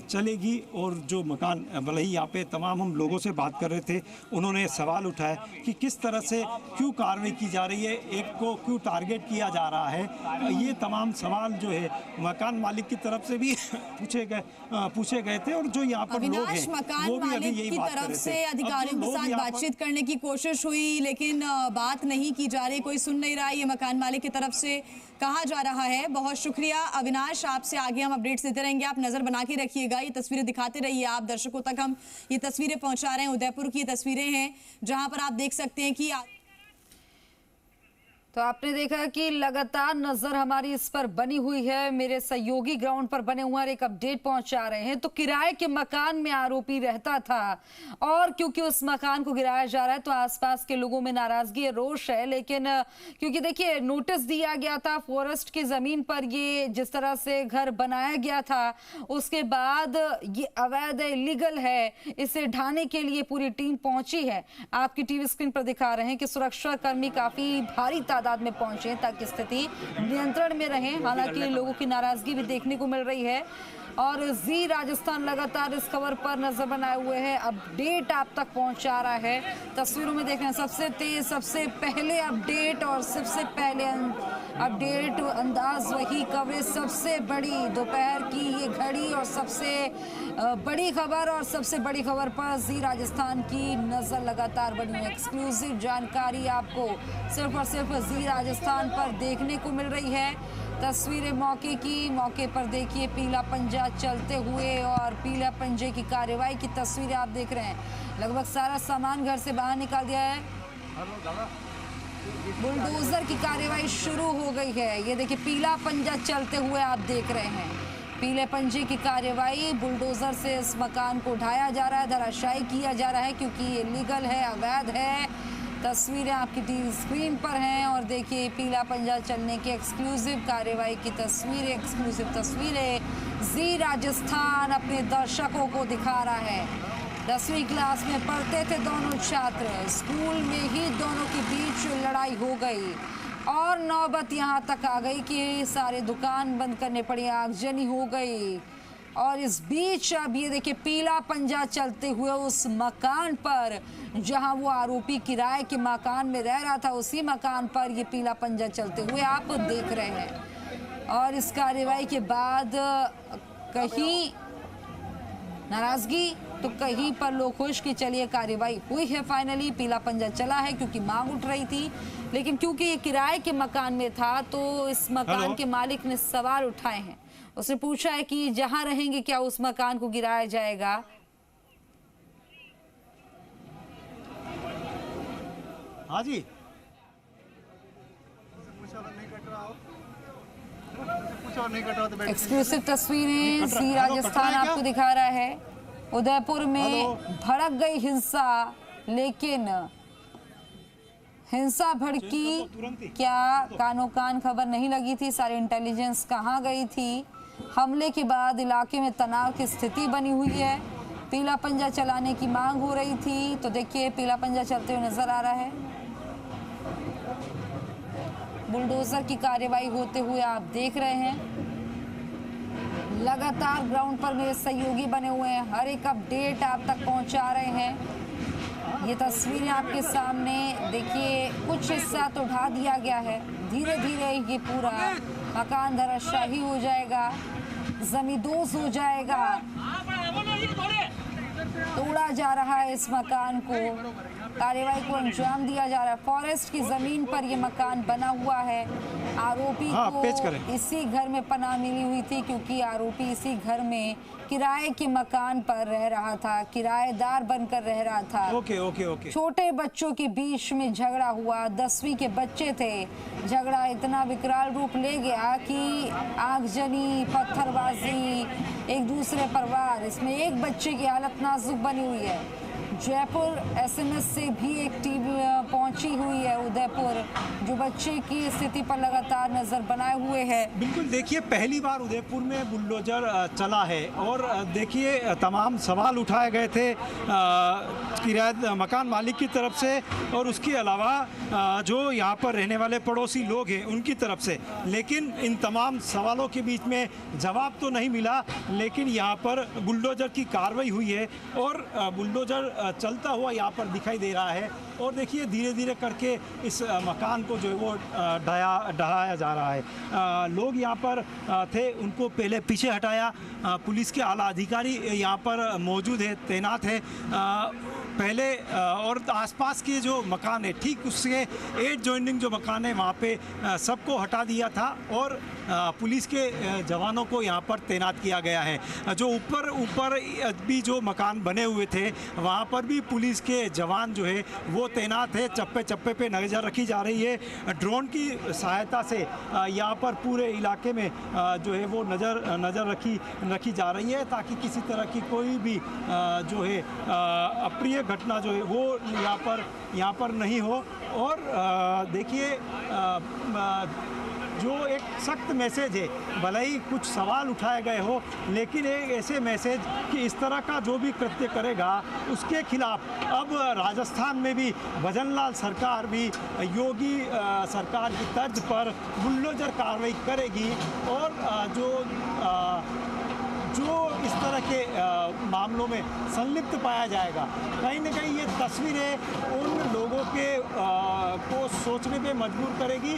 चलेगी। और जो मकान, भले ही यहाँ पे तमाम हम लोगों से बात कर रहे थे, उन्होंने सवाल उठाया कि किस तरह से क्यों कार्रवाई की जा रही है, एक को क्यों टारगेट किया जा रहा है। ये तमाम सवाल जो है मकान मालिक की तरफ से भी पूछे गए थे। और जो यहाँ पर लोग हैं वो भी अभी यही बात कर रहे थे। से अधिकारियों के साथ बातचीत करने की कोशिश हुई, लेकिन बात नहीं की जा रही, कोई सुन नहीं रहा, ये मकान मालिक की तरफ से कहा जा रहा है। बहुत शुक्रिया अविनाश, आपसे आगे हम अपडेट्स देते रहेंगे, आप नजर बना के रखिएगा, ये तस्वीरें दिखाते रहिए आप दर्शकों तक। हम ये तस्वीरें पहुंचा रहे हैं, उदयपुर की ये तस्वीरें हैं जहां पर आप देख सकते हैं कि तो आपने देखा कि लगातार नजर हमारी इस पर बनी हुई है, मेरे सहयोगी ग्राउंड पर बने हुए एक अपडेट पहुंचा रहे हैं। तो किराए के मकान में आरोपी रहता था और क्योंकि उस मकान को गिराया जा रहा है तो आसपास के लोगों में नाराजगी रोष है। लेकिन क्योंकि देखिए नोटिस दिया गया था फॉरेस्ट की जमीन पर, ये जिस तरह से घर बनाया गया था उसके बाद ये अवैध इलीगल है, इसे ढाने के लिए पूरी टीम पहुंची है। आपकी टीवी स्क्रीन पर दिखा रहे हैं कि सुरक्षा कर्मी काफी भारी तादाद में पहुंचे ताकि स्थिति नियंत्रण में रहे। हालांकि लोगों की नाराजगी भी देखने को मिल रही है और जी राजस्थान लगातार इस खबर पर नजर बनाए हुए है, अपडेट आप तक पहुंचा रहा है। तस्वीरों में देख रहे हैं सबसे तेज, सबसे पहले अपडेट और सबसे पहले अपडेट अंदाज वही, कवरेज सबसे बड़ी दोपहर की ये घड़ी और सबसे बड़ी खबर और सबसे बड़ी खबर पर जी राजस्थान की नजर लगातार बनी हुई। एक्सक्लूसिव जानकारी आपको सिर्फ और सिर्फ जी राजस्थान पर देखने को मिल रही है। तस्वीरें मौके की, मौके पर देखिए पीला पंजा चलते हुए और पीला पंजे की कार्रवाई की तस्वीरें आप देख रहे हैं। लगभग सारा सामान घर से बाहर निकाल दिया है, बुलडोजर की कार्रवाई शुरू हो गई है। ये देखिए पीला पंजा चलते हुए आप देख रहे हैं, पीले पंजे की कार्रवाई, बुलडोजर से इस मकान को उठाया जा रहा है, धराशायी किया जा रहा है क्योंकि ये लीगल है, अवैध है। तस्वीरें आपकी टीवी स्क्रीन पर हैं और देखिए पीला पंजा चलने की एक्सक्लूसिव कार्रवाई की तस्वीरें, एक्सक्लूसिव तस्वीरें जी राजस्थान अपने दर्शकों को दिखा रहा है। 10वीं क्लास में पढ़ते थे दोनों छात्र, स्कूल में ही दोनों के बीच लड़ाई हो गई और नौबत यहाँ तक आ गई कि सारे दुकान बंद करने पड़ी, आगजनी हो गई। और इस बीच अब ये देखिए पीला पंजा चलते हुए उस मकान पर जहां वो आरोपी किराए के मकान में रह रहा था, उसी मकान पर ये पीला पंजा चलते हुए आप देख रहे हैं। और इस कार्रवाई के बाद कहीं नाराजगी तो कहीं पर लोग खुश कि चलिए कार्रवाई हुई है, फाइनली पीला पंजा चला है क्योंकि मांग उठ रही थी। लेकिन क्योंकि ये किराए के मकान में था तो इस मकान के मालिक ने सवाल उठाए हैं, उसने पूछा है कि जहां रहेंगे क्या उस मकान को गिराया जाएगा। हाँ जी, एक्सक्लूसिव तस्वीरें जी राजस्थान आपको दिखा रहा है। उदयपुर में भड़क गई हिंसा, लेकिन हिंसा भड़की क्या कानो कान खबर नहीं लगी थी, सारी इंटेलिजेंस कहाँ गई थी। हमले के बाद इलाके में तनाव की स्थिति बनी हुई है, पीला पंजा चलाने की मांग हो रही थी। तो देखिए पीला पंजा चलते हुए नजर आ रहा है, बुलडोजर की कार्रवाई होते हुए आप देख रहे हैं। लगातार ग्राउंड पर मेरे सहयोगी बने हुए हैं, हर एक अपडेट आप तक पहुंचा रहे हैं। ये तस्वीरें आपके सामने देखिए, कुछ हिस्सा तो ढा दिया गया है, धीरे धीरे ये पूरा मकान धराशायी हो जाएगा, जमींदोज हो जाएगा। तोड़ा जा रहा है इस मकान को, कार्रवाई को अंजाम दिया जा रहा है। फॉरेस्ट की जमीन पर ये मकान बना हुआ है। आरोपी को इसी घर में पनाह मिली हुई थी क्योंकि आरोपी इसी घर में किराए के मकान पर रह रहा था, किराएदार बनकर रह रहा था। ओके। छोटे बच्चों के बीच में झगड़ा हुआ, 10वीं के बच्चे थे। झगड़ा इतना विकराल रूप ले गया कि आगजनी, पत्थरबाजी, एक दूसरे पर वार। इसमें एक बच्चे की हालत नाजुक बनी हुई है, जयपुर एसएमएस से भी एक टीम पहुंची हुई है उदयपुर, जो बच्चे की स्थिति पर लगातार नजर बनाए हुए है। बिल्कुल, देखिए पहली बार उदयपुर में बुलडोजर चला है और देखिए तमाम सवाल उठाए गए थे किराया मकान मालिक की तरफ से और उसके अलावा जो यहाँ पर रहने वाले पड़ोसी लोग हैं उनकी तरफ से, लेकिन इन तमाम सवालों के बीच में जवाब तो नहीं मिला। लेकिन यहाँ पर बुलडोजर की कार्रवाई हुई है और बुलडोजर चलता हुआ यहाँ पर दिखाई दे रहा है और देखिए धीरे धीरे करके इस मकान को जो है वो ढहाया जा रहा है। लोग यहाँ पर थे, उनको पहले पीछे हटाया, पुलिस के आला अधिकारी यहाँ पर मौजूद है, तैनात है पहले, और आसपास के जो मकान है ठीक उसके एड जॉइनिंग जो मकान है वहाँ पे सबको हटा दिया था और पुलिस के जवानों को यहाँ पर तैनात किया गया है। जो ऊपर भी जो मकान बने हुए थे वहाँ पर भी पुलिस के जवान जो है वो तैनात है, चप्पे चप्पे पे नज़र रखी जा रही है। ड्रोन की सहायता से यहाँ पर पूरे इलाके में जो है वो नज़र रखी जा रही है ताकि किसी तरह की कोई भी जो है अप्रिय घटना जो है वो यहाँ पर नहीं हो। और देखिए जो एक सख्त मैसेज है, भले ही कुछ सवाल उठाए गए हो, लेकिन एक ऐसे मैसेज कि इस तरह का जो भी कृत्य करेगा उसके खिलाफ अब राजस्थान में भी भजनलाल सरकार भी योगी सरकार की तर्ज पर बुलडोजर कार्रवाई करेगी और जो इस तरह के मामलों में संलिप्त पाया जाएगा, कहीं ना कहीं ये तस्वीरें उन लोगों को सोचने पे मजबूर करेगी